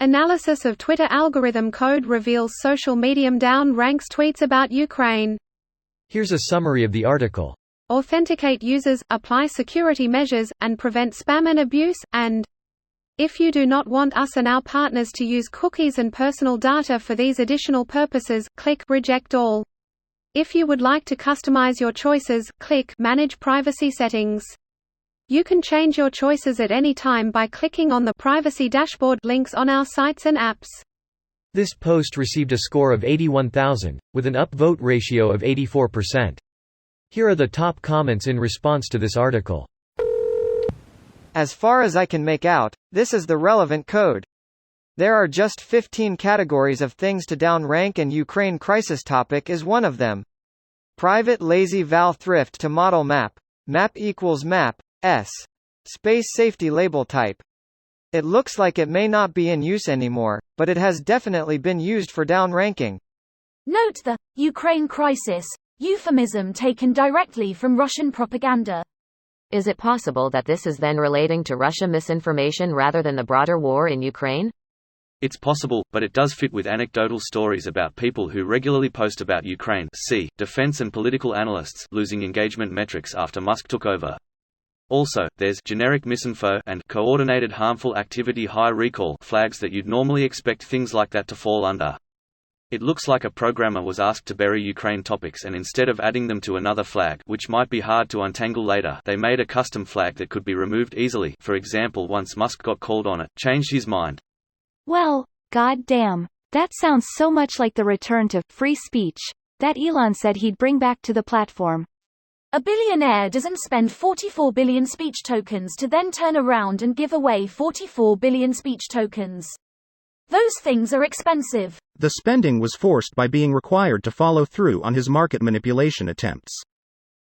Analysis of Twitter algorithm code reveals social medium down ranks tweets about Ukraine. Here's a summary of the article. Authenticate users, apply security measures, and prevent spam and abuse, and if you do not want us and our partners to use cookies and personal data for these additional purposes, click Reject All. If you would like to customize your choices, click Manage Privacy Settings. You can change your choices at any time by clicking on the Privacy Dashboard links on our sites and apps. This post received a score of 81,000, with an upvote ratio of 84%. Here are the top comments in response to this article. As far as I can make out, this is the relevant code. There are just 15 categories of things to downrank, and Ukraine crisis topic is one of them. Private lazy val thrift to model map. Map equals map. S. Space safety label type. It looks like it may not be in use anymore, but it has definitely been used for downranking. Note the Ukraine crisis euphemism taken directly from Russian propaganda. Is it possible that this is then relating to Russia misinformation rather than the broader war in Ukraine? It's possible, but it does fit with anecdotal stories about people who regularly post about Ukraine. See, defense and political analysts losing engagement metrics after Musk took over. Also, there's generic misinfo and coordinated harmful activity high recall flags that you'd normally expect things like that to fall under. It looks like a programmer was asked to bury Ukraine topics, and instead of adding them to another flag, which might be hard to untangle later, they made a custom flag that could be removed easily. For example, once Musk got called on it, changed his mind. Well, goddamn. That sounds so much like the return to free speech that Elon said he'd bring back to the platform. A billionaire doesn't spend 44 billion speech tokens to then turn around and give away 44 billion speech tokens. Those things are expensive. The spending was forced by being required to follow through on his market manipulation attempts.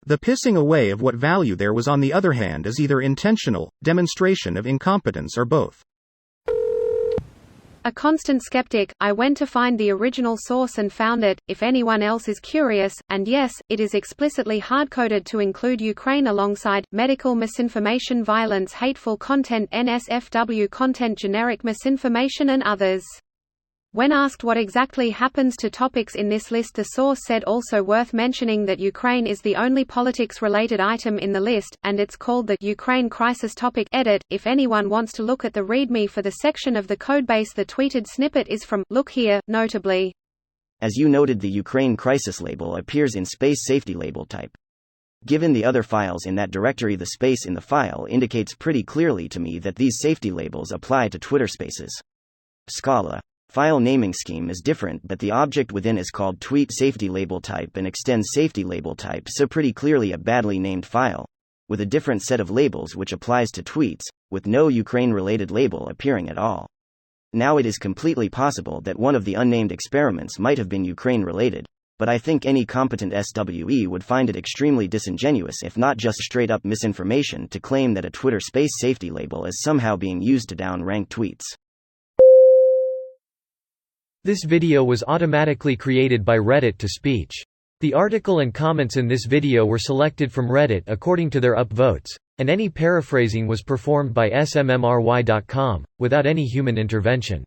The pissing away of what value there was, on the other hand, is either intentional, demonstration of incompetence, or both. A constant skeptic, I went to find the original source and found it, if anyone else is curious, and yes, it is explicitly hard-coded to include Ukraine alongside medical misinformation, violence, hateful content, NSFW content, generic misinformation and others. When asked what exactly happens to topics in this list, the source said also worth mentioning that Ukraine is the only politics-related item in the list, and it's called the Ukraine crisis topic. Edit. If anyone wants to look at the README for the section of the codebase the tweeted snippet is from, look here. Notably, as you noted, the Ukraine crisis label appears in space safety label type. Given the other files in that directory, the space in the file indicates pretty clearly to me that these safety labels apply to Twitter Spaces. Scala. File naming scheme is different, but the object within is called tweet safety label type and extends safety label type, so pretty clearly a badly named file, with a different set of labels which applies to tweets, with no Ukraine-related label appearing at all. Now it is completely possible that one of the unnamed experiments might have been Ukraine-related, but I think any competent SWE would find it extremely disingenuous, if not just straight-up misinformation, to claim that a Twitter Space safety label is somehow being used to down-rank tweets. This video was automatically created by Reddit to Speech. The article and comments in this video were selected from Reddit according to their upvotes, and any paraphrasing was performed by smmry.com, without any human intervention.